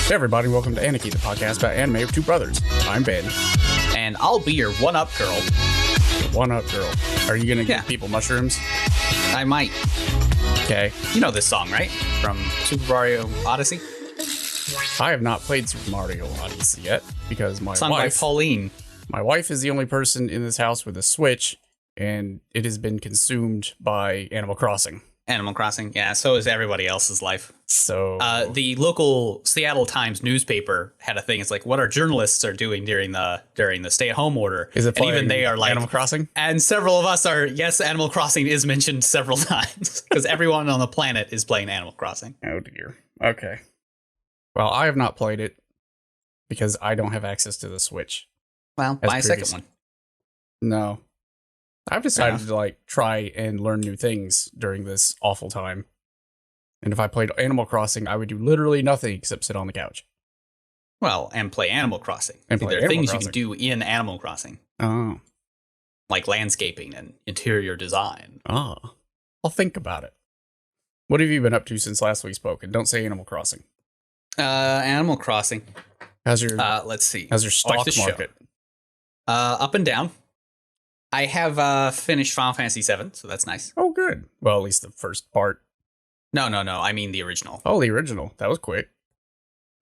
Hey everybody, welcome to Aniki, the podcast about anime with two brothers. I'm Ben. And I'll be your one-up girl. One-up girl. Are you gonna give people mushrooms? I might. Okay. You know this song, right? From Super Mario Odyssey? I have not played Super Mario Odyssey yet because my Sung by Pauline. My wife is the only person in this house with a Switch, and it has been consumed by Animal Crossing. Animal Crossing, yeah, so is everybody else's life. So the local Seattle Times newspaper had a thing. It's like what our journalists are doing during the stay-at-home order. Is it? And even they are like Animal Crossing, and several of us are. Yes, Animal Crossing is mentioned several times because everyone on the planet is playing Animal Crossing. Oh dear. Okay. Well, I have not played it because I don't have access to the Switch. Well, buy a second one. No. I've decided to try and learn new things during this awful time. And if I played Animal Crossing, I would do literally nothing except sit on the couch. Well, and play Animal Crossing. And there are things you can do in Animal Crossing. Oh. Like landscaping and interior design. Oh. I'll think about it. What have you been up to since last we spoke? And don't say Animal Crossing. Animal Crossing. How's your let's see. How's your stock market? Up and down. I have finished Final Fantasy VII, so that's nice. Oh, good. Well, at least the first part. No. I mean the original. Oh, the original. That was quick.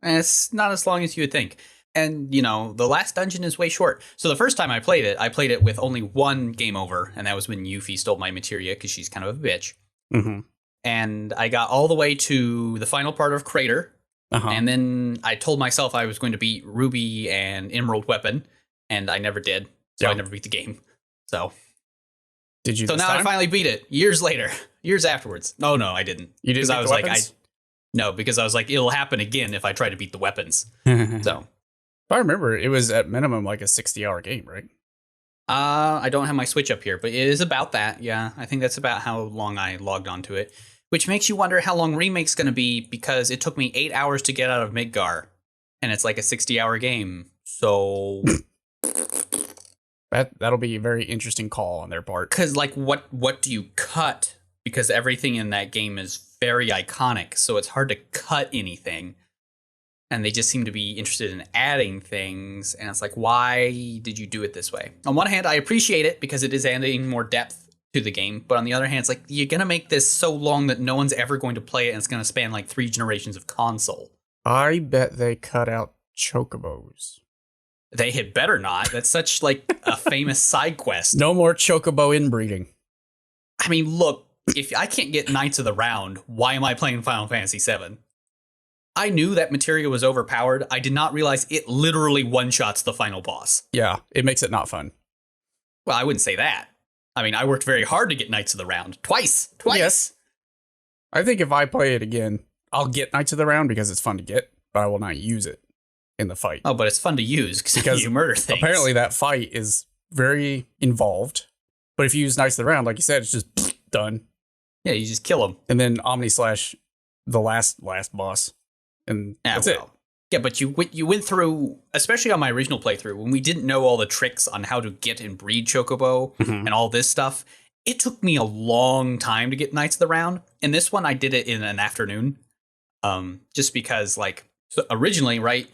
And it's not as long as you would think. And, you know, the last dungeon is way short. So the first time I played it with only one game over, and that was when Yuffie stole my materia because she's kind of a bitch. Mm-hmm. And I got all the way to the final part of Crater. Uh-huh. And then I told myself I was going to beat Ruby and Emerald Weapon, and I never did. So I never beat the game. So did you? So now I finally beat it years later, years afterwards. No, I didn't. You didn't? Because I was like, because I was like, it'll happen again if I try to beat the weapons. So if I remember, it was at minimum like a 60-hour game, right? I don't have my Switch up here, but it is about that. Yeah, I think that's about how long I logged onto it, which makes you wonder how long Remake's going to be because it took me 8 hours to get out of Midgar, and it's like a 60-hour game. So. That'll be a very interesting call on their part. Because, like, what do you cut? Because everything in that game is very iconic, so it's hard to cut anything. And they just seem to be interested in adding things, and it's like, why did you do it this way? On one hand, I appreciate it because it is adding more depth to the game, but on the other hand, it's like, you're going to make this so long that no one's ever going to play it, and it's going to span, like, 3 generations of console. I bet they cut out chocobos. They had better not. That's such, like, a famous side quest. No more chocobo inbreeding. I mean, look, if I can't get Knights of the Round, why am I playing Final Fantasy VII? I knew that materia was overpowered. I did not realize it literally one-shots the final boss. Yeah, it makes it not fun. Well, I wouldn't say that. I mean, I worked very hard to get Knights of the Round. Twice. Yes. I think if I play it again, I'll get Knights of the Round because it's fun to get, but I will not use it in the fight. Oh, but it's fun to use because you murder things. Apparently that fight is very involved. But if you use Knights of the Round, like you said, it's just done. Yeah, you just kill them. And then Omni Slash the last boss. And that's it. Yeah, but you went through, especially on my original playthrough, when we didn't know all the tricks on how to get and breed Chocobo and all this stuff, it took me a long time to get Knights of the Round. And this one, I did it in an afternoon. Just because, like, so originally, right,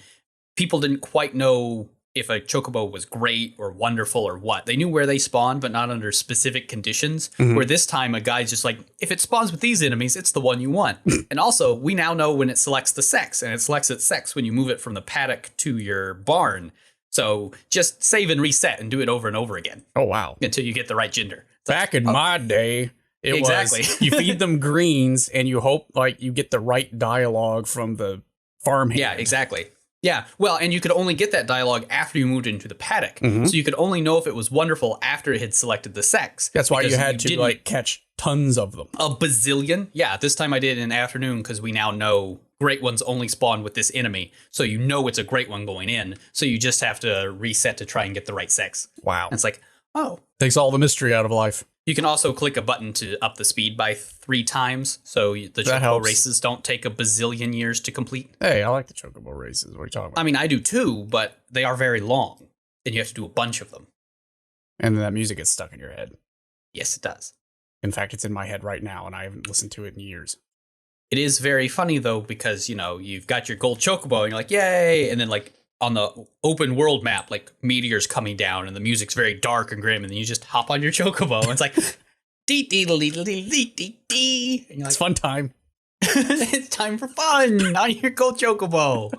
people didn't quite know if a chocobo was great or wonderful or what. They knew where they spawned, but not under specific conditions. Where this time a guy's just like, if it spawns with these enemies, it's the one you want. And also, we now know when it selects the sex, and it selects its sex when you move it from the paddock to your barn. So just save and reset and do it over and over again. Oh, wow. Until you get the right gender. Back in my day, it was you feed them greens and you hope like you get the right dialogue from the farmhand. Yeah, exactly. Yeah, well, and you could only get that dialogue after you moved into the paddock. So you could only know if it was wonderful after it had selected the sex. That's why you had to like catch tons of them. A bazillion? Yeah, this time I did it in the afternoon because we now know great ones only spawn with this enemy. So you know it's a great one going in. So you just have to reset to try and get the right sex. Wow. And it's like, oh. Takes all the mystery out of life. You can also click a button to up the speed by 3 times, so the chocobo races don't take a bazillion years to complete. Hey, I like the chocobo races. What are you talking about? I mean, I do too, but they are very long, and you have to do a bunch of them. And then that music gets stuck in your head. Yes, it does. In fact, it's in my head right now, and I haven't listened to it in years. It is very funny though, because, you know, you've got your gold chocobo and you're like, yay. And then like on the open world map, like meteors coming down and the music's very dark and grim. And then you just hop on your chocobo and it's like, dee dee dee dee dee dee dee. It's fun time. It's time for fun on your gold chocobo.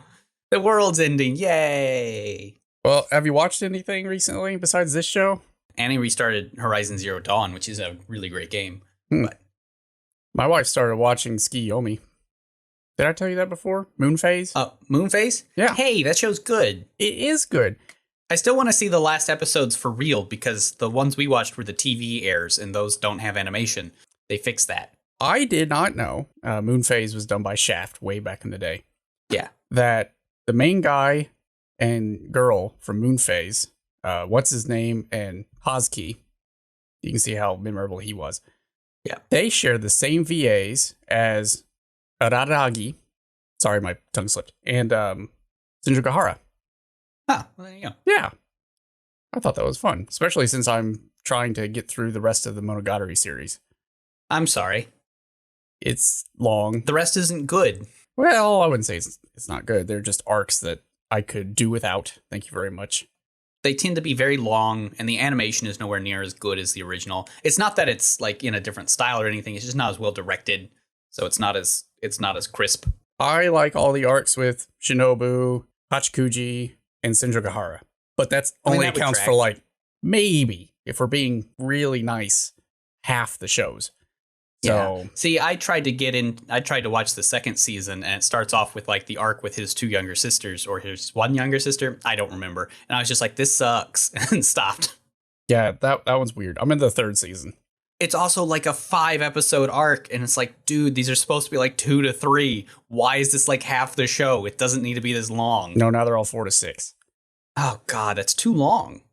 The world's ending. Yay. Well, have you watched anything recently besides this show? Annie restarted Horizon Zero Dawn, which is a really great game. But my wife started watching Tsukuyomi. Did I tell you that before? Moon Phase? Moon Phase? Yeah. Hey, that show's good. It is good. I still want to see the last episodes for real, because the ones we watched were the TV airs, and those don't have animation. They fixed that. I did not know Moon Phase was done by Shaft way back in the day. Yeah. That the main guy and girl from Moon Phase, what's his name, and Hazuki, you can see how memorable he was. Yeah. They share the same VAs as Araragi. Sorry, my tongue slipped. And Shinjuku. Oh, well, there you go. Yeah. I thought that was fun, especially since I'm trying to get through the rest of the Monogatari series. I'm sorry. It's long. The rest isn't good. Well, I wouldn't say it's not good. They're just arcs that I could do without. Thank you very much. They tend to be very long, and the animation is nowhere near as good as the original. It's not that it's like in a different style or anything. It's just not as well directed, so it's not as crisp. I like all the arcs with Shinobu, Hachikuji, and Shinjuku. But that's only that accounts for like maybe, if we're being really nice, half the shows. So, yeah. See, I tried to watch the second season, and it starts off with like the arc with his two younger sisters, or his one younger sister. I don't remember. And I was just like, this sucks, and stopped. Yeah, that one's weird. I'm in the third season. It's also like a 5-episode arc, and it's like, dude, these are supposed to be like 2 to 3. Why is this like half the show? It doesn't need to be this long. No, now they're all 4 to 6. Oh, God, that's too long.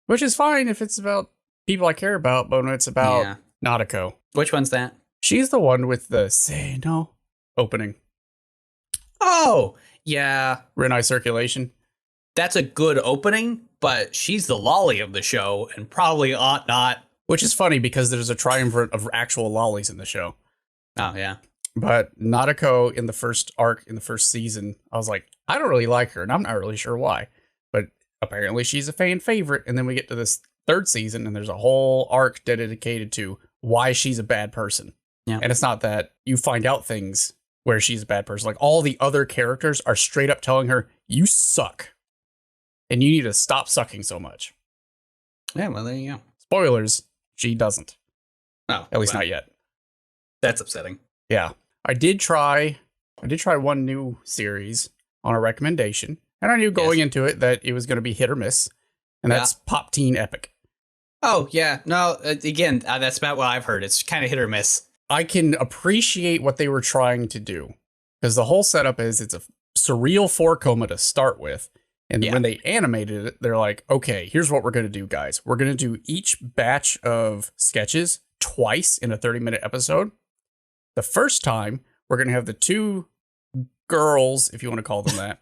Which is fine if it's about people I care about, but when it's about Nadeko. Which one's that? She's the one with the Say No opening. Oh, yeah. Renai Circulation. That's a good opening, but she's the lolly of the show and probably ought not. Which is funny because there's a triumvirate of actual lollies in the show. Oh, yeah. But Nadeko in the first arc, in the first season, I was like, I don't really like her, and I'm not really sure why. But apparently she's a fan favorite, and then we get to this third season, and there's a whole arc dedicated to why she's a bad person. Yeah. And it's not that you find out things where she's a bad person. Like, all the other characters are straight up telling her, you suck. And you need to stop sucking so much. Yeah, well, there you go. Spoilers, she doesn't. Oh. At least not yet. That's upsetting. Yeah. I did try one new series on a recommendation. And I knew going into it that it was going to be hit or miss. And that's Pop Teen Epic. Oh, yeah. No, again, that's about what I've heard. It's kind of hit or miss. I can appreciate what they were trying to do, because the whole setup is it's a surreal 4-coma to start with. And when they animated it, they're like, okay, here's what we're going to do, guys. We're going to do each batch of sketches twice in a 30-minute episode. The first time, we're going to have the two girls, if you want to call them that.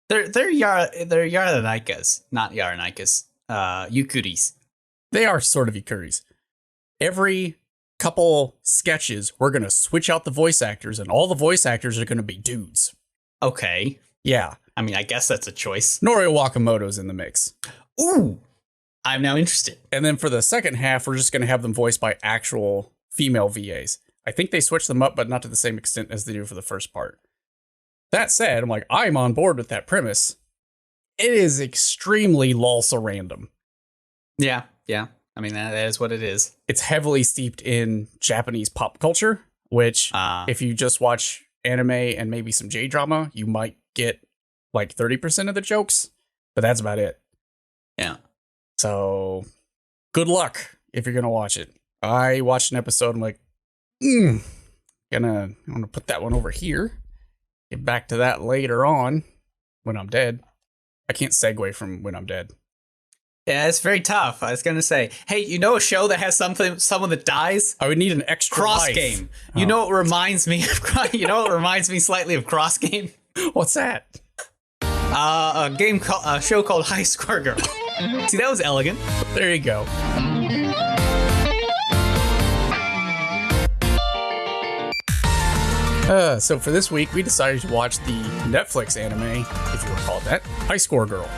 they're Yaranaikas, not Yaranaikas. Yukuris. They are sort of Yukuris. Every couple sketches, we're going to switch out the voice actors, and all the voice actors are going to be dudes. Okay. Yeah. I mean, I guess that's a choice. Norio Wakamoto's in the mix. Ooh. I'm now interested. And then for the second half, we're just going to have them voiced by actual female VAs. I think they switch them up, but not to the same extent as they do for the first part. That said, I'm like, I'm on board with that premise. It is extremely lolsa random. Yeah. I mean, that is what it is. It's heavily steeped in Japanese pop culture, which if you just watch anime and maybe some J-drama, you might get like 30% of the jokes, but that's about it. Yeah. So good luck if you're going to watch it. I watched an episode. I'm like, I'm going to put that one over here. Get back to that later on when I'm dead. I can't segue from when I'm dead. Yeah, it's very tough. I was going to say, hey, you know a show that has someone that dies? I would need an extra Cross life. Game. You know what reminds me of, reminds me slightly of Cross Game? What's that? A show called High Score Girl. See, that was elegant. There you go. So for this week, we decided to watch the Netflix anime, if you would call it that, High Score Girl.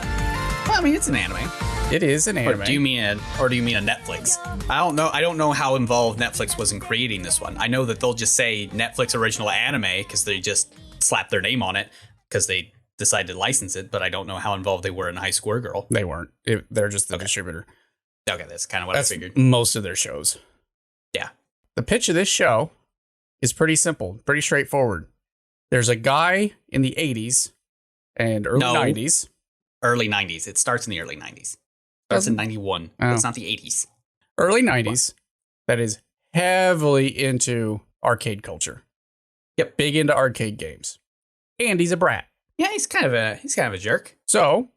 Well, I mean, it's an anime. It is an anime. Or do you mean a Netflix? I don't know how involved Netflix was in creating this one. I know that they'll just say Netflix original anime because they just slap their name on it because they decided to license it. But I don't know how involved they were in High Score Girl. They weren't. They're just the distributor. Okay, that's kind of what I figured. Most of their shows. Yeah. The pitch of this show is pretty simple, pretty straightforward. There's a guy in the 80s and early 90s. Early 90s. It starts in the early 90s. Starts in 91. Oh. That's not the 80s. Early 90s. That is heavily into arcade culture. Yep. Big into arcade games. And he's a brat. Yeah, he's kind of a jerk. So,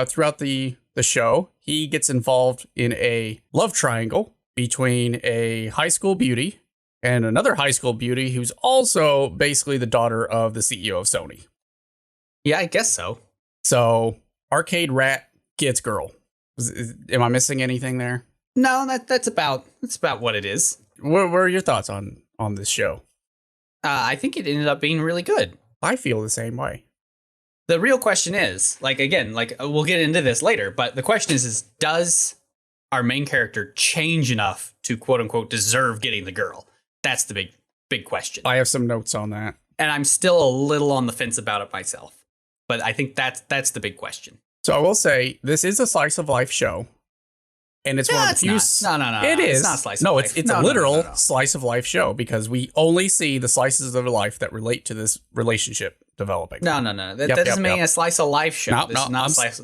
throughout the show, he gets involved in a love triangle between a high school beauty and another high school beauty who's also basically the daughter of the CEO of Sony. Yeah, I guess so. So, arcade rat gets girl. Am I missing anything there? No, that's about what it is. What are your thoughts on this show? I think it ended up being really good. I feel the same way. The real question is, we'll get into this later, but the question is does our main character change enough to quote unquote deserve getting the girl? That's the big question. I have some notes on that. And I'm still a little on the fence about it myself. But I think that's the big question. So I will say, this is a slice of life show. And it's one of the few... No. It is. It's not a slice of life. It's a literal slice of life show because we only see the slices of life that relate to this relationship developing. No. That doesn't mean a slice of life show. This is not a slice.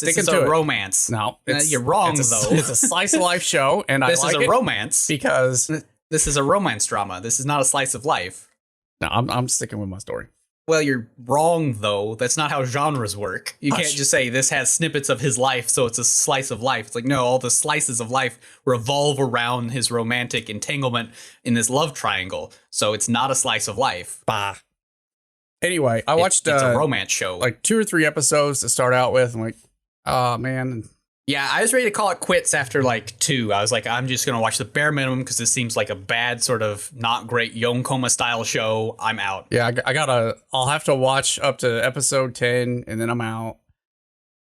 This is a romance. No, you're wrong, though. It's a slice of life show, and this is a romance because this is a romance drama. This is not a slice of life. No, I'm sticking with my story. Well, you're wrong, though. That's not how genres work. You can't just say this has snippets of his life, so it's a slice of life. It's like, no, all the slices of life revolve around his romantic entanglement in this love triangle. So it's not a slice of life. Bah. Anyway, I watched it's a romance show. Like 2 or 3 episodes to start out with. I'm like, oh, man. Yeah, I was ready to call it quits after 2. I was like, I'm just going to watch the bare minimum because this seems like a bad sort of not great Yonkoma style show. I'm out. Yeah, I'll have to watch up to episode 10 and then I'm out.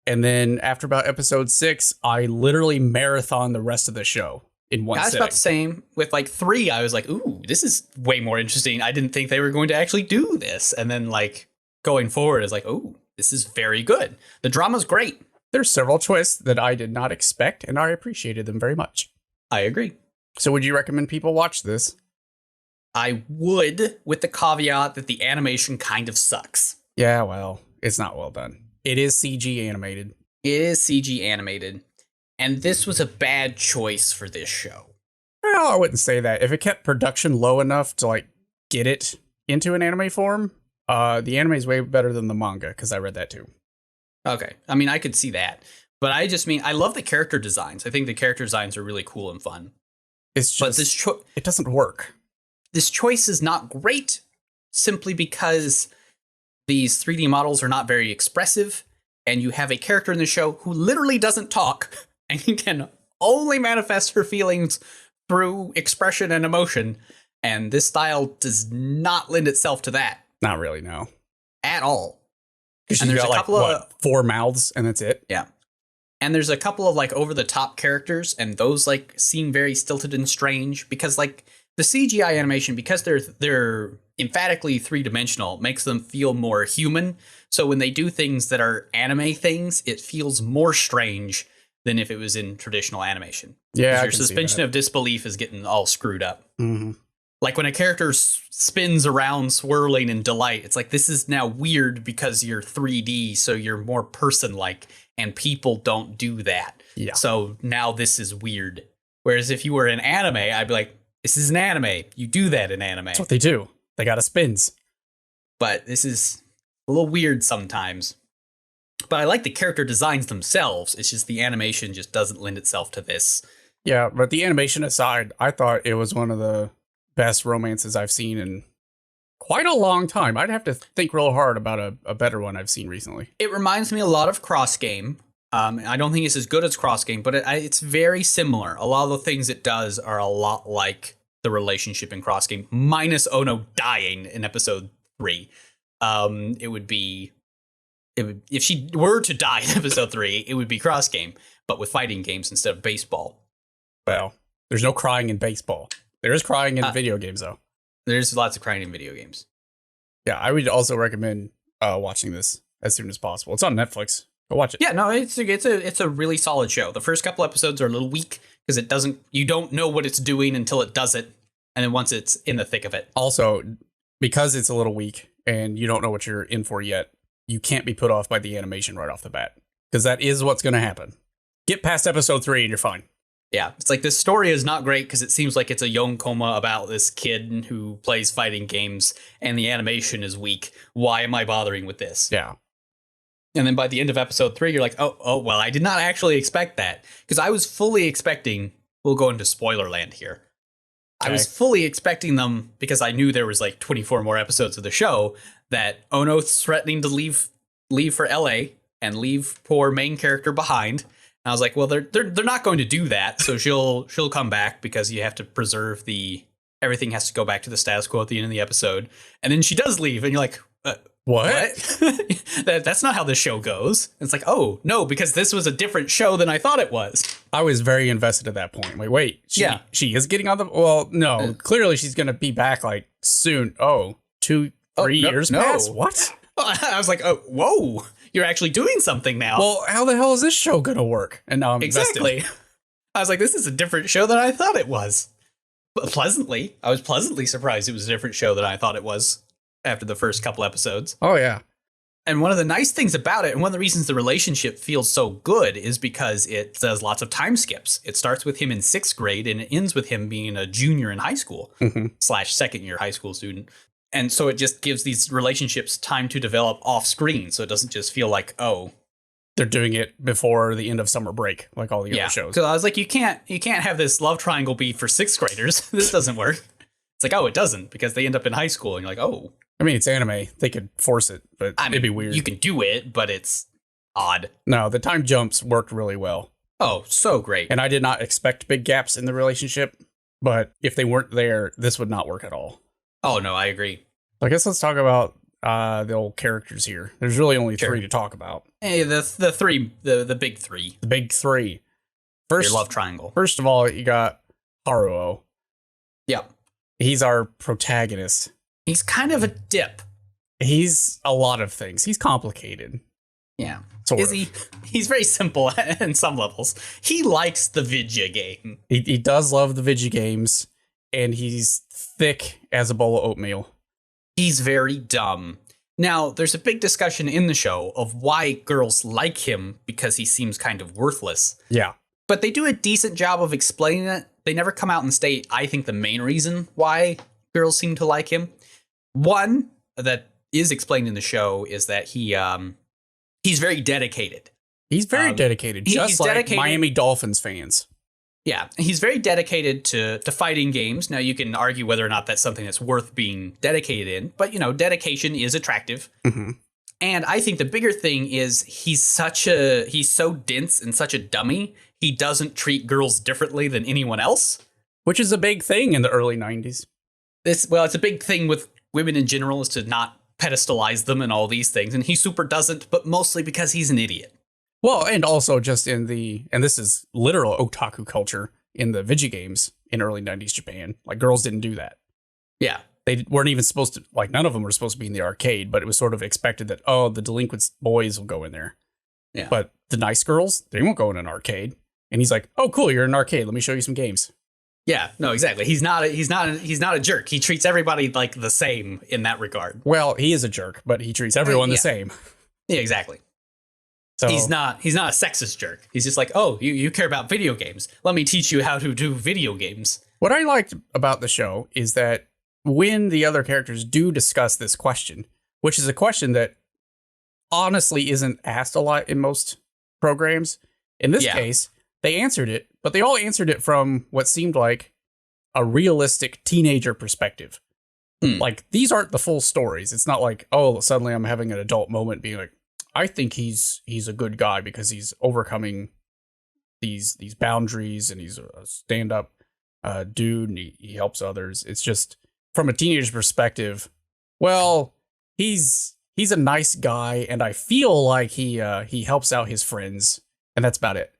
And then after about episode 6, I literally marathon the rest of the show in one sitting. I was about the same. With 3, I was like, ooh, this is way more interesting. I didn't think they were going to actually do this. And then going forward is ooh, this is very good. The drama's great. There's several twists that I did not expect, and I appreciated them very much. I agree. So would you recommend people watch this? I would, with the caveat that the animation kind of sucks. Yeah, well, it's not well done. It is CG animated. It is CG animated. And this was a bad choice for this show. Well, I wouldn't say that. If it kept production low enough to, get it into an anime form, the anime is way better than the manga, because I read that too. Okay. I mean, I could see that. But I just mean, I love the character designs. I think the character designs are really cool and fun. It's just, it doesn't work. This choice is not great simply because these 3D models are not very expressive. And you have a character in the show who literally doesn't talk and you can only manifest her feelings through expression and emotion. And this style does not lend itself to that. Not really, no. At all. And there's a couple of 4 mouths and that's it. Yeah. And there's a couple of over the top characters and those seem very stilted and strange because the CGI animation, because they're emphatically 3-dimensional, makes them feel more human. So when they do things that are anime things, it feels more strange than if it was in traditional animation. Yeah. Your suspension of disbelief is getting all screwed up. Mm-hmm. Like when a character spins around swirling in delight, it's this is now weird because you're 3D, so you're more person-like, and people don't do that. Yeah. So now this is weird. Whereas if you were in anime, I'd be like, this is an anime. You do that in anime. That's what they do. They got spins. But this is a little weird sometimes. But I like the character designs themselves. It's just the animation just doesn't lend itself to this. Yeah, but the animation aside, I thought it was one of the best romances I've seen in quite a long time. I'd have to think real hard about a better one I've seen recently. It reminds me a lot of Cross Game. I don't think it's as good as Cross Game, but it's very similar. A lot of the things it does are a lot like the relationship in cross game, minus Ono dying in episode 3. If she were to die in episode 3, it would be cross game, but with fighting games instead of baseball. Well, there's no crying in baseball. There is crying in video games, though. There's lots of crying in video games. Yeah, I would also recommend watching this as soon as possible. It's on Netflix. Go watch it. Yeah, no, it's a really solid show. The first couple episodes are a little weak because you don't know what it's doing until it does it, and then once it's in the thick of it. Also, because it's a little weak and you don't know what you're in for yet, you can't be put off by the animation right off the bat, because that is what's going to happen. Get past episode 3 and you're fine. Yeah, it's like this story is not great because it seems like it's a yonkoma about this kid who plays fighting games, and the animation is weak. Why am I bothering with this? Yeah. And then by the end of episode 3, you're like, oh, well, I did not actually expect that, because I was fully expecting, we'll go into spoiler land here. Okay. I was fully expecting them, because I knew there was like 24 more episodes of the show, that Ono's threatening to leave for LA and leave poor main character behind. And I was like, well, they're not going to do that, so she'll come back, because you have to preserve everything has to go back to the status quo at the end of the episode. And then she does leave, and you're like, what? That's not how this show goes. And it's like, oh no, because this was a different show than I thought it was. I was very invested at that point. Wait, she is getting on the. Well, no, clearly she's going to be back like soon. 3 years past. What? I was like, oh, whoa. You're actually doing something now. Well, how the hell is this show going to work? And now I'm exactly. Invested. I was like, this is a different show than I thought it was. But I was pleasantly surprised it was a different show than I thought it was after the first couple episodes. Oh, yeah. And one of the nice things about it, and one of the reasons the relationship feels so good, is because it does lots of time skips. It starts with him in 6th grade, and it ends with him being a junior in high school / second year high school student. And so it just gives these relationships time to develop off screen. So it doesn't just feel like, oh, they're doing it before the end of summer break, like all the other shows. So I was like, you can't have this love triangle be for 6th graders. This doesn't work. It's like, oh, it doesn't, because they end up in high school, and you're like, oh. I mean, it's anime. They could force it, but it'd be weird. You can do it, but it's odd. No, the time jumps worked really well. Oh, so great. And I did not expect big gaps in the relationship, but if they weren't there, this would not work at all. Oh, no, I agree. I guess let's talk about the old characters here. There's really only 3 to talk about. Hey, the big 3. The big 3. First, your love triangle. First of all, you got Haruo. Yep. He's our protagonist. He's kind of a dip. He's a lot of things. He's complicated. Yeah. Is he? He's very simple in some levels. He likes the vidya game. He does love the vidya games, and he's thick as a bowl of oatmeal. He's very dumb. Now, there's a big discussion in the show of why girls like him, because he seems kind of worthless. Yeah. But they do a decent job of explaining it. They never come out and state, I think, the main reason why girls seem to like him. One that is explained in the show is that he's very dedicated. He's very dedicated, just like dedicated. Miami Dolphins fans. Yeah, he's very dedicated to fighting games. Now, you can argue whether or not that's something that's worth being dedicated in, but, dedication is attractive. Mm-hmm. And I think the bigger thing is he's so dense and such a dummy, he doesn't treat girls differently than anyone else. Which is a big thing in the early 90s. It's a big thing with women in general, is to not pedestalize them and all these things. And he super doesn't, but mostly because he's an idiot. Well, and also just and this is literal otaku culture in the video games in early 90s Japan. Like, girls didn't do that. Yeah. They weren't even supposed to, like, none of them were supposed to be in the arcade, but it was sort of expected that, the delinquent boys will go in there. Yeah. But the nice girls, they won't go in an arcade. And he's like, oh, cool, you're in an arcade. Let me show you some games. Yeah, no, exactly. He's not a jerk. He treats everybody like the same in that regard. Well, he is a jerk, but he treats everyone the same. Yeah, exactly. So he's not a sexist jerk. He's just like, oh, you care about video games. Let me teach you how to do video games. What I liked about the show is that when the other characters do discuss this question, which is a question that honestly isn't asked a lot in most programs, in this case, they answered it, but they all answered it from what seemed like a realistic teenager perspective. Like, these aren't the full stories. It's not like, oh, suddenly I'm having an adult moment being like, I think he's a good guy because he's overcoming these boundaries and he's a stand-up. dude, and he helps others. It's just from a teenager's perspective. Well, he's a nice guy, and I feel like he helps out his friends, and that's about it.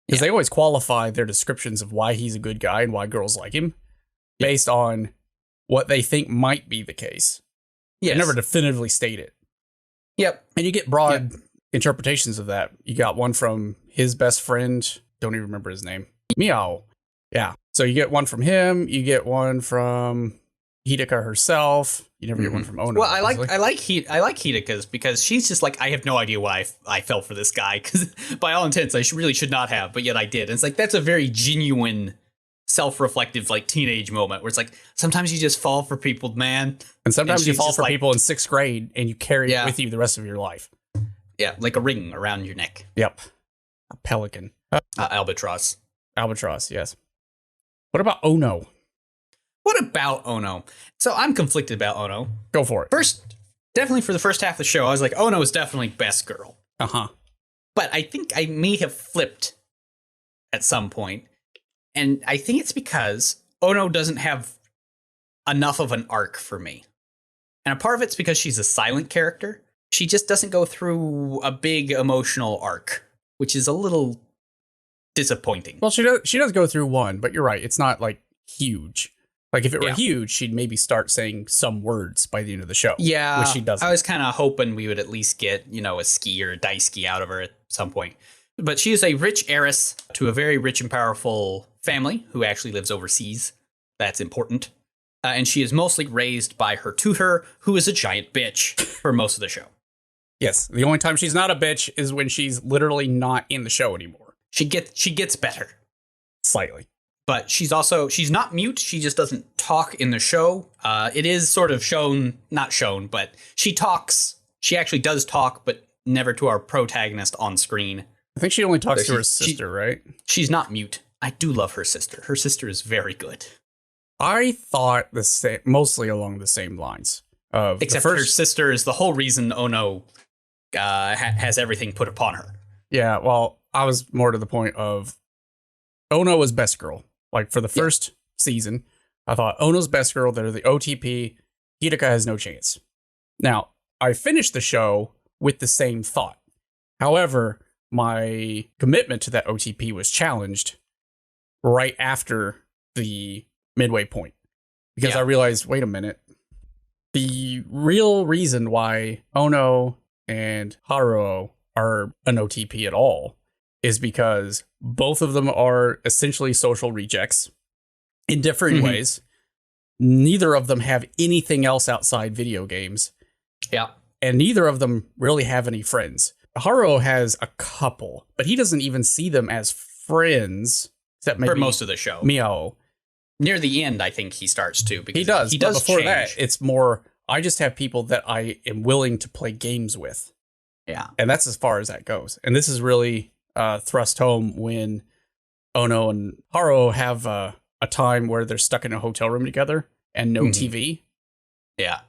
Because they always qualify their descriptions of why he's a good guy and why girls like him based on what they think might be the case. Yes. They never definitively state it. Yep. And you get broad interpretations of that. You got one from his best friend. Don't even remember his name. Meow. Yeah. So you get one from him. You get one from Hidaka herself. You never get one from Ono. Well, I like Hidaka's because she's just like, I have no idea why I fell for this guy, because by all intents I really should not have, but yet I did. And it's like, that's a very genuine, self-reflective, like, teenage moment where it's like, sometimes you just fall for people, man. And sometimes you fall for people in 6th grade and you carry it with you the rest of your life. Yeah, like a ring around your neck. Yep. A pelican. Albatross. Albatross, yes. What about Ono? What about Ono? So I'm conflicted about Ono. Go for it. First, definitely for the first half of the show, I was like, Ono is definitely best girl. Uh-huh. But I think I may have flipped at some point. And I think it's because Ono doesn't have enough of an arc for me. And a part of it's because she's a silent character. She just doesn't go through a big emotional arc, which is a little disappointing. Well, she does go through one, but you're right. It's not, like, huge. Like, if it were huge, she'd maybe start saying some words by the end of the show. Yeah. Which she doesn't. I was kind of hoping we would at least get, a ski or a daisuke out of her at some point. But she is a rich heiress to a very rich and powerful family who actually lives overseas. That's important. And she is mostly raised by her tutor, who is a giant bitch for most of the show. Yes. The only time she's not a bitch is when she's literally not in the show anymore. She gets better. Slightly. But she's not mute. She just doesn't talk in the show. It is sort of not shown, but she talks. She actually does talk, but never to our protagonist on screen. I think she only talks to her sister, right? She's not mute. I do love her sister. Her sister is very good. I thought mostly along the same lines. Except her sister is the whole reason Ono has everything put upon her. Yeah, well, I was more to the point of Ono was best girl. Like, for the first season, I thought Ono's best girl, they're the OTP. Hidaka has no chance. Now, I finished the show with the same thought. However, my commitment to that OTP was challenged right after the midway point. Because I realized, wait a minute, the real reason why Ono and Haruo are an OTP at all is because both of them are essentially social rejects in different ways. Neither of them have anything else outside video games. Yeah. And neither of them really have any friends. Haruo has a couple, but he doesn't even see them as friends. Except maybe for most of the show. Meow. Near the end, I think he starts to. Because he does. But before that, it's more, I just have people that I am willing to play games with. Yeah. And that's as far as that goes. And this is really thrust home when Ono and Haruo have a time where they're stuck in a hotel room together and no TV. Yeah.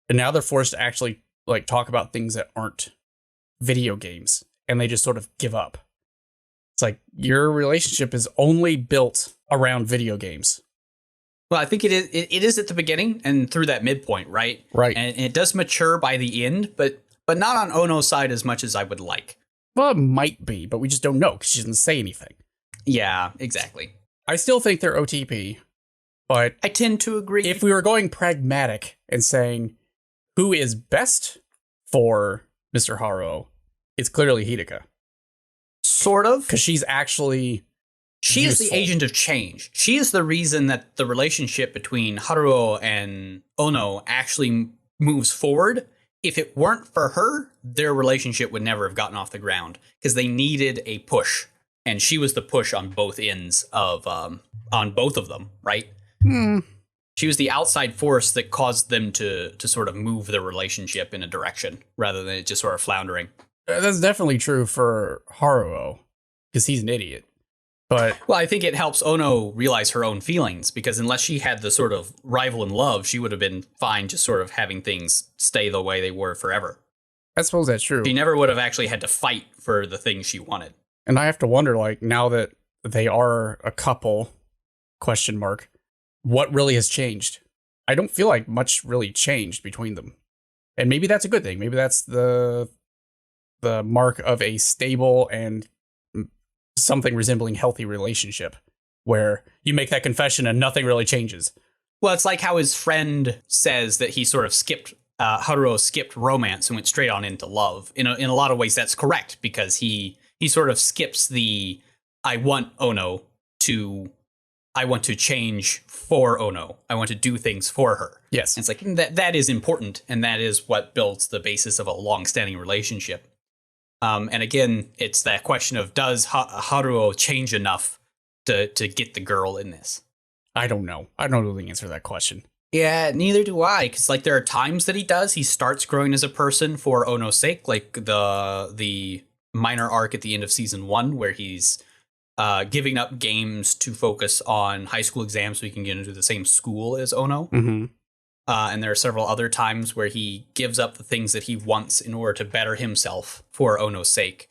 And now they're forced to actually, like, talk about things that aren't video games. And they just sort of give up. It's like, your relationship is only built around video games. Well, I think it is at the beginning and through that midpoint, right? Right. And it does mature by the end, but not on Ono's side as much as I would like. Well, it might be, but we just don't know because she doesn't say anything. Yeah, exactly. I still think they're OTP, but I tend to agree. If we were going pragmatic and saying who is best for Mr. Haruo, it's clearly Hidaka. Sort of. Because she's actually She is the agent of change. She is the reason that the relationship between Haruo and Ono actually moves forward. If it weren't for her, their relationship would never have gotten off the ground because they needed a push. And she was the push on both ends of, on both of them, right? She was the outside force that caused them to sort of move their relationship in a direction rather than it just sort of floundering. That's definitely true for Haruo because he's an idiot. But well, I think it helps Ono realize her own feelings because unless she had the sort of rival in love, she would have been fine just sort of having things stay the way they were forever. I suppose that's true. She never would have actually had to fight for the things she wanted. And I have to wonder, like, now that they are a couple, question mark. What really has changed? I don't feel like much really changed between them. And maybe that's a good thing. Maybe that's the mark of a stable and something resembling healthy relationship where you make that confession and nothing really changes. Well, it's like how his friend says that he sort of Haruo skipped romance and went straight on into love. In a lot of ways, that's correct, because he sort of skips the I want Ono to I want to change for Ono. I want to do things for her. Yes. And it's like that is important, and that is what builds the basis of a long-standing relationship. And again, it's that question of, does Haruo change enough to get the girl in this? I don't know. I don't know the answer to that question. Yeah, neither do I. Because like there are times that he does. He starts growing as a person for Ono's sake, like the minor arc at the end of season 1, where he's giving up games to focus on high school exams so he can get into the same school as Ono. Mm-hmm. And there are several other times where he gives up the things that he wants in order to better himself for Ono's sake.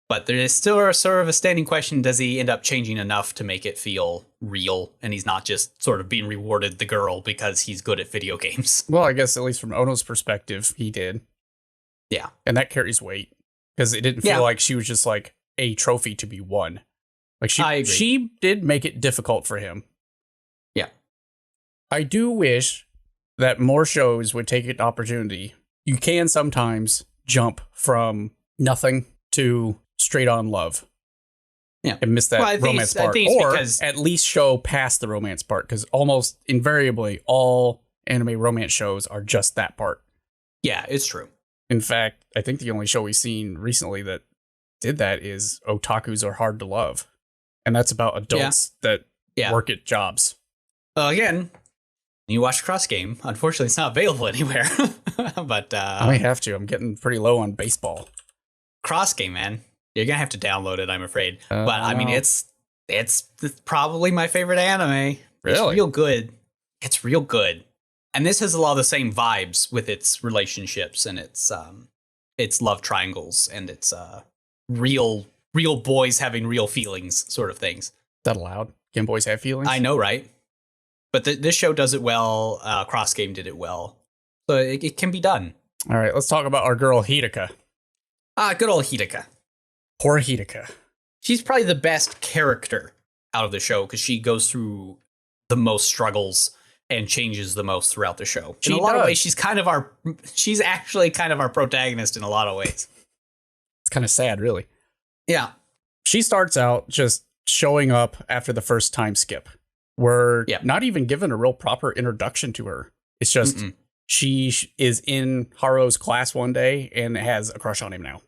But there is still a sort of a standing question, does he end up changing enough to make it feel real? And he's not just sort of being rewarded the girl because he's good at video games. Well, I guess at least from Ono's perspective, he did. Yeah. And that carries weight. Because it didn't feel like she was just like a trophy to be won. Like she did make it difficult for him. Yeah. I do wish that more shows would take an opportunity. You can sometimes jump from nothing to straight on love. Yeah. And miss that romance part. Or at least show past the romance part. Because almost invariably, all anime romance shows are just that part. Yeah, it's true. In fact, I think the only show we've seen recently that did that is Otakus Are Hard to Love. And that's about adults that work at jobs. Again, you watch Cross Game. Unfortunately, it's not available anywhere. But I might have to. I'm getting pretty low on baseball. Cross Game, man. You're going to have to download it, I'm afraid. But I mean, it's probably my favorite anime. Really? It's real good. It's real good. And this has a lot of the same vibes with its relationships and its love triangles and its real boys having real feelings sort of things. Is that allowed? Can boys have feelings? I know, right? But this show does it well. Cross Game did it well. So it can be done. All right, let's talk about our girl Hidaka. Good old Hidaka. Poor Hidaka. She's probably the best character out of the show because she goes through the most struggles and changes the most throughout the show. In a lot of ways, she's actually kind of our protagonist in a lot of ways. It's kind of sad, really. Yeah. She starts out just showing up after the first time skip. We're not even given a real proper introduction to her. It's just she is in Haruo's class one day and has a crush on him now.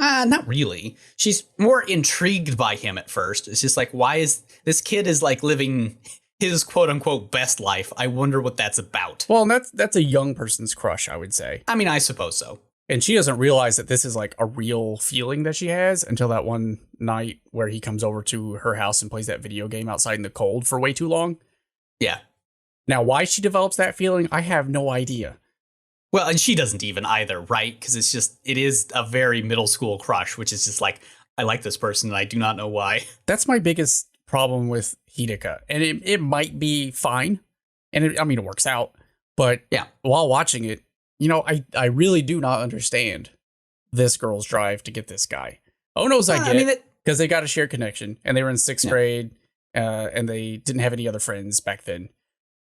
Not really. She's more intrigued by him at first. It's just like, why is this kid is like living his quote unquote best life? I wonder what that's about. Well, that's a young person's crush, I would say. I mean, I suppose so. And she doesn't realize that this is like a real feeling that she has until that one night where he comes over to her house and plays that video game outside in the cold for way too long. Yeah. Now, why she develops that feeling, I have no idea. Well, and she doesn't even either, right? Because it is a very middle school crush, which is just like, I like this person and I do not know why. That's my biggest problem with Hidaka. And it might be fine. And it works out. But while watching it, I really do not understand this girl's drive to get this guy. Ono's I get because they got a shared connection and they were in sixth grade and they didn't have any other friends back then.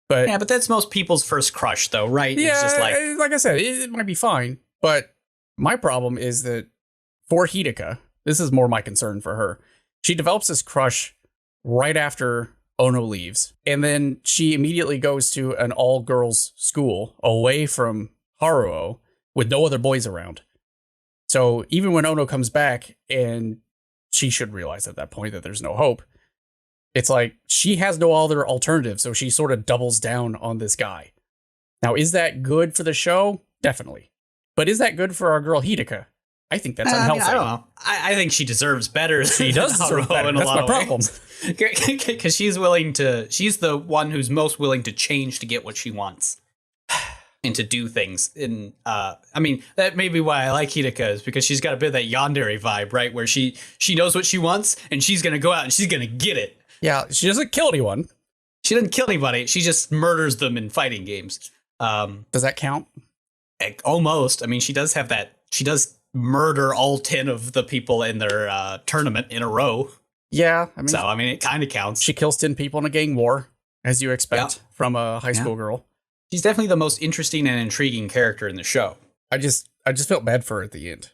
But that's most people's first crush, though, right? Yeah, it's just like I said, it might be fine. But my problem is that for Hidaka, this is more my concern for her. She develops this crush right after Ono leaves. And then she immediately goes to an all-girls school away from Haruo with no other boys around. So even when Ono comes back, and she should realize at that point that there's no hope, it's like she has no other alternative, so she sort of doubles down on this guy. Now, is that good for the show? Definitely. But is that good for our girl Hidaka? I think that's unhealthy. I don't know. I think she deserves better. She does deserve better. That's my problem. Because she's the one who's most willing to change to get what she wants. And to do things. That may be why I like Hidaka, is because she's got a bit of that yandere vibe, right? Where she knows what she wants and she's going to go out and she's going to get it. Yeah, she doesn't kill anyone. She doesn't kill anybody. She just murders them in fighting games. Does that count? Almost. I mean, she does have that. She does murder all 10 of the people in their tournament in a row. Yeah. I mean, it kind of counts. She kills 10 people in a gang war, as you expect from a high school girl. She's definitely the most interesting and intriguing character in the show. I just felt bad for her at the end.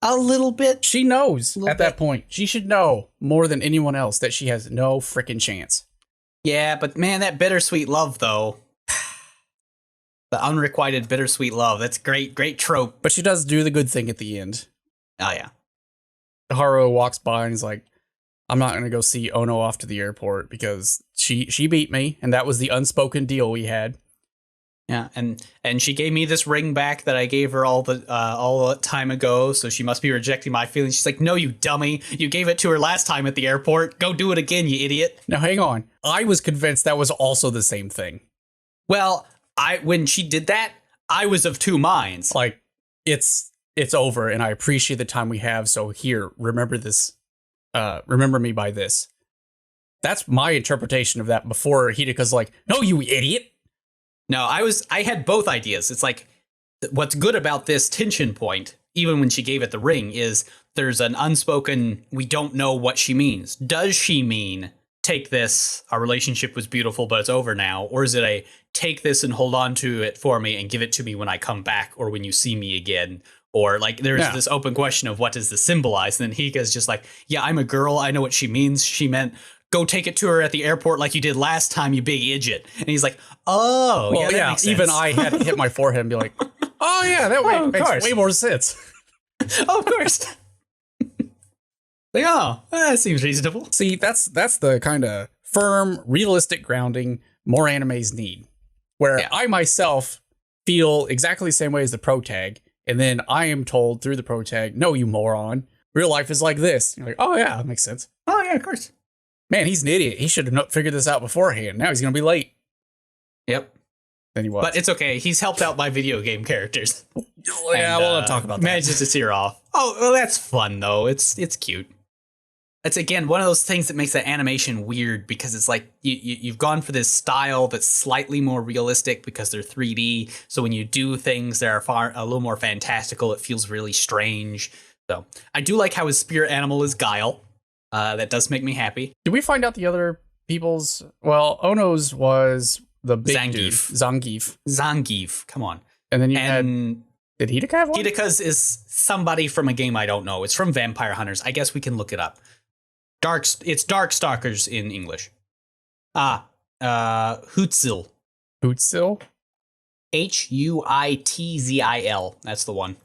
A little bit. She knows at that point. She should know more than anyone else that she has no freaking chance. Yeah, but man, that bittersweet love, though. The unrequited bittersweet love. That's great trope. But she does do the good thing at the end. Oh, yeah. Haruo walks by and he's like, I'm not going to go see Ono off to the airport because she beat me, and that was the unspoken deal we had. Yeah, and she gave me this ring back that I gave her all the time ago, so she must be rejecting my feelings. She's like, no, you dummy. You gave it to her last time at the airport. Go do it again, you idiot. Now, hang on. I was convinced that was also the same thing. Well, when she did that, I was of two minds. Like, it's over, and I appreciate the time we have, so here, remember this. Remember me by this. That's my interpretation of that before Hidaka's like, no, you idiot. No, I had both ideas. It's like, what's good about this tension point, even when she gave it the ring, is there's an unspoken, we don't know what she means. Does she mean, take this, our relationship was beautiful, but it's over now? Or is it a, take this and hold on to it for me and give it to me when I come back or when you see me again? Or like, there's this open question of what does this symbolize? And then Hika's just like, yeah, I'm a girl. I know what she means. She meant, go take it to her at the airport like you did last time, you big idiot. And he's like, oh, well, yeah, makes sense. Even I had to hit my forehead and be like, oh, yeah, that makes way more sense. Oh, of course. Like, oh, that seems reasonable. See, that's the kind of firm, realistic grounding more animes need. Where I myself feel exactly the same way as the pro tag, and then I am told through the pro tag, no, you moron. Real life is like this. You're like, oh, yeah, that makes sense. Oh, yeah, of course. Man, he's an idiot. He should have figured this out beforehand. Now he's going to be late. Yep. Then he was. But it's okay. He's helped out by video game characters. Yeah, we'll not talk about that. Manages to tear off. Oh, well, that's fun, though. It's cute. It's, again, one of those things that makes that animation weird because it's like you've gone for this style that's slightly more realistic because they're 3D. So when you do things that are a little more fantastical, it feels really strange. So I do like how his spirit animal is Guile. That does make me happy. Did we find out the other people's? Well, Ono's was the big Zangief. Zangief. Come on. And then did Hidaka have one? Hidaka's is somebody from a game I don't know. It's from Vampire Hunters. I guess we can look it up. It's Dark Stalkers in English. Huitzil. Huitzil? Huitzil. That's the one.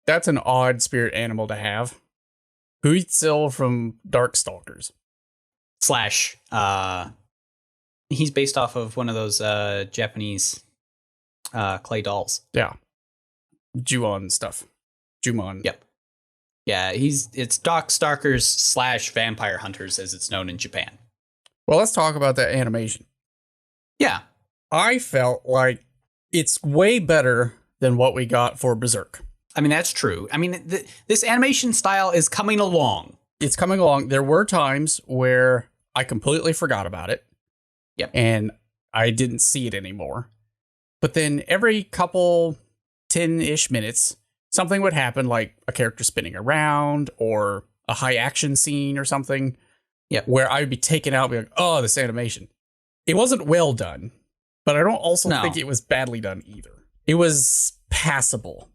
That's an odd spirit animal to have. Huitzil from Darkstalkers. / he's based off of one of those Japanese clay dolls. Yeah. Ju-on stuff. Jumon. Yep. Yeah, it's Darkstalkers / Vampire Hunters as it's known in Japan. Well, let's talk about that animation. Yeah. I felt like it's way better than what we got for Berserk. I mean, that's true. I mean, this animation style is coming along. It's coming along. There were times where I completely forgot about it. Yep. And I didn't see it anymore. But then every couple 10-ish minutes, something would happen, like a character spinning around or a high action scene or something. Yep. Where I would be taken out and be like, oh, this animation. It wasn't well done, but I don't also think it was badly done either. It was passable.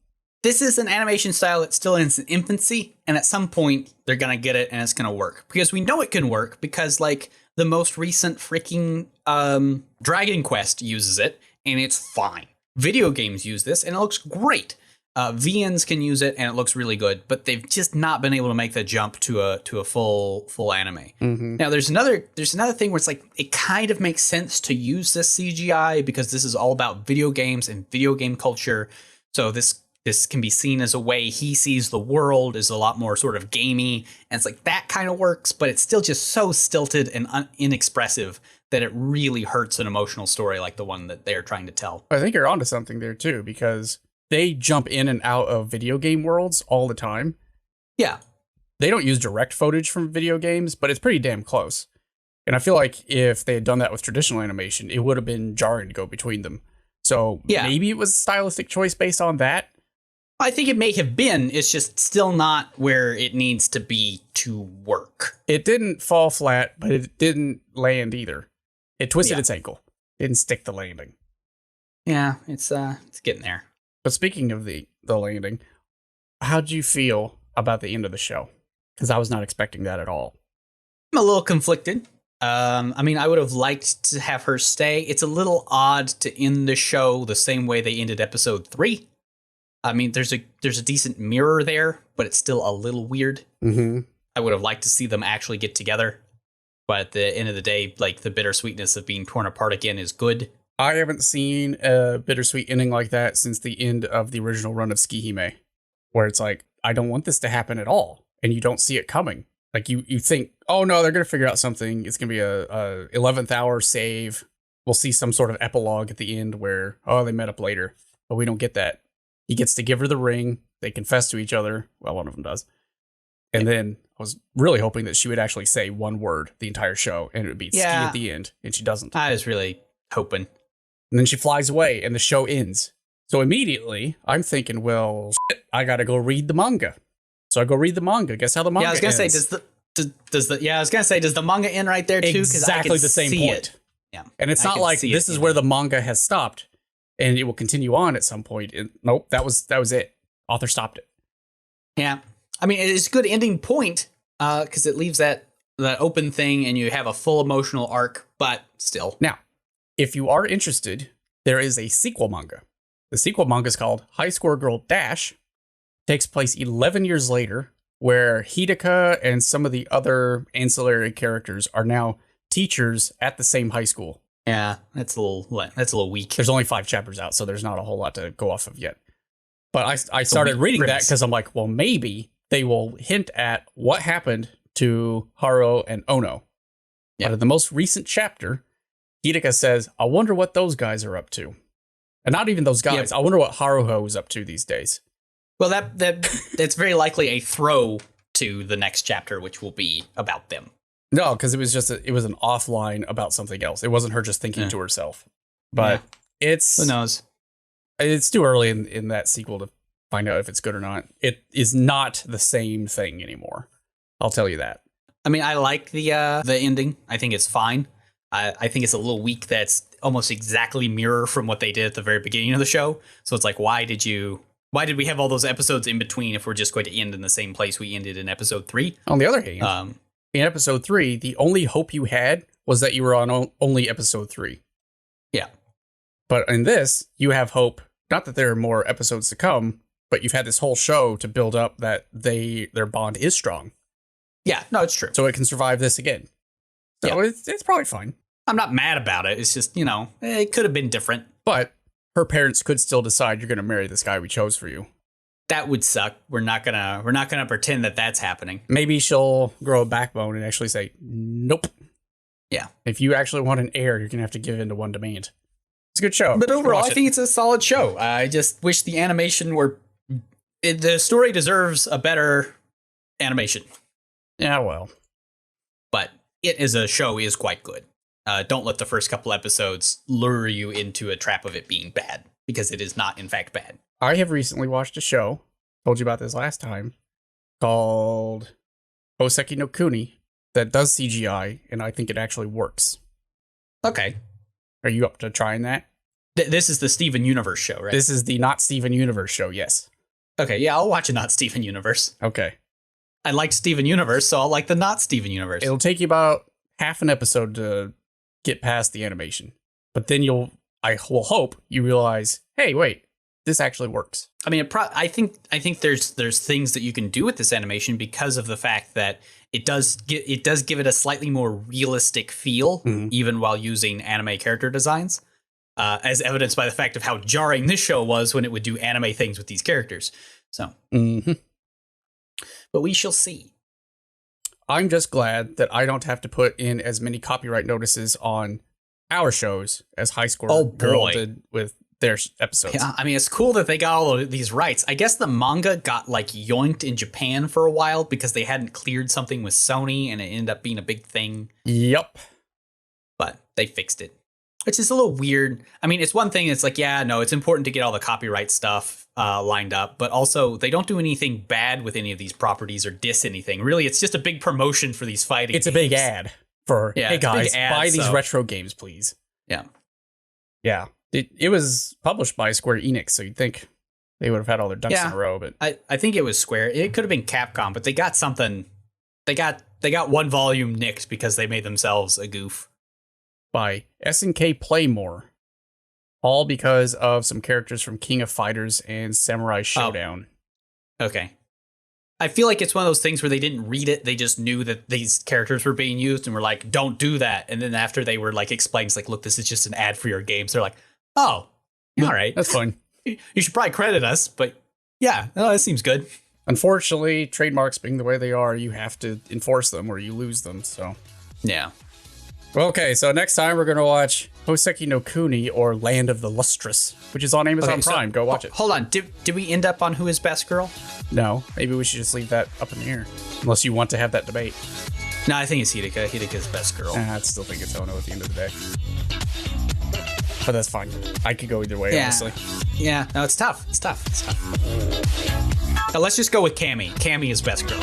This is an animation style that's still in its infancy, and at some point they're going to get it and it's going to work. Because we know it can work because, like, the most recent freaking Dragon Quest uses it, and it's fine. Video games use this, and it looks great. VNs can use it, and it looks really good, but they've just not been able to make the jump to a full anime. Mm-hmm. Now, there's another thing where it's like it kind of makes sense to use this CGI because this is all about video games and video game culture. So this can be seen as a way he sees the world is a lot more sort of gamey, and it's like that kind of works, but it's still just so stilted and inexpressive that it really hurts an emotional story like the one that they're trying to tell. I think you're onto something there too, because they jump in and out of video game worlds all the time. Yeah. They don't use direct footage from video games, but it's pretty damn close. And I feel like if they had done that with traditional animation, it would have been jarring to go between them. So maybe it was a stylistic choice based on that. I think it may have been. It's just still not where it needs to be to work. It didn't fall flat, but it didn't land either. It twisted its ankle. Didn't stick the landing. Yeah, it's getting there. But speaking of the landing, how'd you feel about the end of the show? Because I was not expecting that at all. I'm a little conflicted. I mean, I would have liked to have her stay. It's a little odd to end the show the same way they ended episode 3. I mean, there's a decent mirror there, but it's still a little weird. Mm-hmm. I would have liked to see them actually get together. But at the end of the day, like, the bittersweetness of being torn apart again is good. I haven't seen a bittersweet ending like that since the end of the original run of Tsukihime, where it's like, I don't want this to happen at all, and you don't see it coming. Like, you think, oh no, they're going to figure out something. It's going to be a 11th hour save. We'll see some sort of epilogue at the end where, oh, they met up later. But we don't get that. He gets to give her the ring. They confess to each other. Well, one of them does. And then I was really hoping that she would actually say one word the entire show, and it would be ski at the end, and she doesn't. I was really hoping. And then she flies away, and the show ends. So immediately, I'm thinking, well, shit, I got to go read the manga. So I go read the manga. Guess how the manga ends? Yeah, I was gonna say, does the manga end right there too? Exactly the same point. Yeah, and it's not like this is where the manga has stopped, and it will continue on at some point. Nope, that was it. Author stopped it. Yeah, I mean, it's a good ending point because it leaves that open thing, and you have a full emotional arc. But still, now, if you are interested, there is a sequel manga. The sequel manga is called High Score Girl Dash. Takes place 11 years later, where Hidaka and some of the other ancillary characters are now teachers at the same high school. Yeah, that's a little weak. There's only 5 chapters out, so there's not a whole lot to go off of yet. But I started reading that because I'm like, well, maybe they will hint at what happened to Haruo and Ono. Yeah. But in the most recent chapter, Hidaka says, I wonder what those guys are up to. And not even those guys. I wonder what Haruo is up to these days. Well, that's very likely a throw to the next chapter, which will be about them. No, because it was just it was an offline about something else. It wasn't her just thinking to herself. But it's who knows? It's too early in that sequel to find out if it's good or not. It is not the same thing anymore. I'll tell you that. I mean, I like the ending. I think it's fine. I think it's a little weak. That's almost exactly mirror from what they did at the very beginning of the show. So it's like, why did we have all those episodes in between if we're just going to end in the same place we ended in episode 3? On the other hand, in episode 3, the only hope you had was that you were on only episode 3. Yeah. But in this, you have hope, not that there are more episodes to come, but you've had this whole show to build up that their bond is strong. Yeah, no, it's true. So it can survive this again. So it's probably fine. I'm not mad about it. It's just, it could have been different. But her parents could still decide you're going to marry this guy we chose for you. That would suck. We're not gonna pretend that that's happening. Maybe she'll grow a backbone and actually say, nope. Yeah. If you actually want an heir, you're going to have to give in to one demand. It's a good show. But overall, I think it's a solid show. I just wish the animation the story deserves a better animation. Yeah, well. But it as a show is quite good. Don't let the first couple episodes lure you into a trap of it being bad, because it is not, in fact, bad. I have recently watched a show, told you about this last time, called Hoseki no Kuni, that does CGI, and I think it actually works. Okay. Are you up to trying that? This is the Steven Universe show, right? This is the Not Steven Universe show, yes. Okay, yeah, I'll watch a Not Steven Universe. Okay. I like Steven Universe, so I'll like the Not Steven Universe. It'll take you about half an episode to get past the animation. But then I will hope you realize, hey, wait, this actually works. I mean, I think there's things that you can do with this animation because of the fact that it does give it a slightly more realistic feel, even while using anime character designs, as evidenced by the fact of how jarring this show was when it would do anime things with these characters. So, but we shall see. I'm just glad that I don't have to put in as many copyright notices on our shows as High Score Girl did with their episodes. Yeah, I mean, it's cool that they got all of these rights. I guess the manga got like yoinked in Japan for a while because they hadn't cleared something with Sony, and it ended up being a big thing. Yep. But they fixed it, which is a little weird. I mean, it's one thing. It's like, yeah, no, it's important to get all the copyright stuff lined up, but also they don't do anything bad with any of these properties or diss anything. Really, it's just a big promotion for these fighting. It's games. a big ad for, hey guys, buy these retro games, please. Yeah. Yeah. It was published by Square Enix, so you'd think they would have had all their ducks in a row. But I think it was Square. It could have been Capcom, but they got something. They got one volume nicked because they made themselves a goof. By SNK Playmore, all because of some characters from King of Fighters and Samurai Showdown. Oh. Okay. I feel like it's one of those things where they didn't read it. They just knew that these characters were being used and were like, don't do that. And then after they were like explained, it's like, look, this is just an ad for your games. They're like, oh, all right. That's fine. You should probably credit us, but yeah, that seems good. Unfortunately, trademarks being the way they are, you have to enforce them or you lose them. So, yeah. Okay, so next time we're going to watch Hoseki no Kuni or Land of the Lustrous, which is on Amazon Prime. Go watch it. Hold on. Did we end up on who is best girl? No, maybe we should just leave that up in the air. Unless you want to have that debate. No, I think it's Hidaka. Hidaka's best girl. I still think it's Ono at the end of the day. But that's fine. I could go either way, honestly. Yeah, no, it's tough. It's tough. Now, let's just go with Cammy. Cammy is best girl.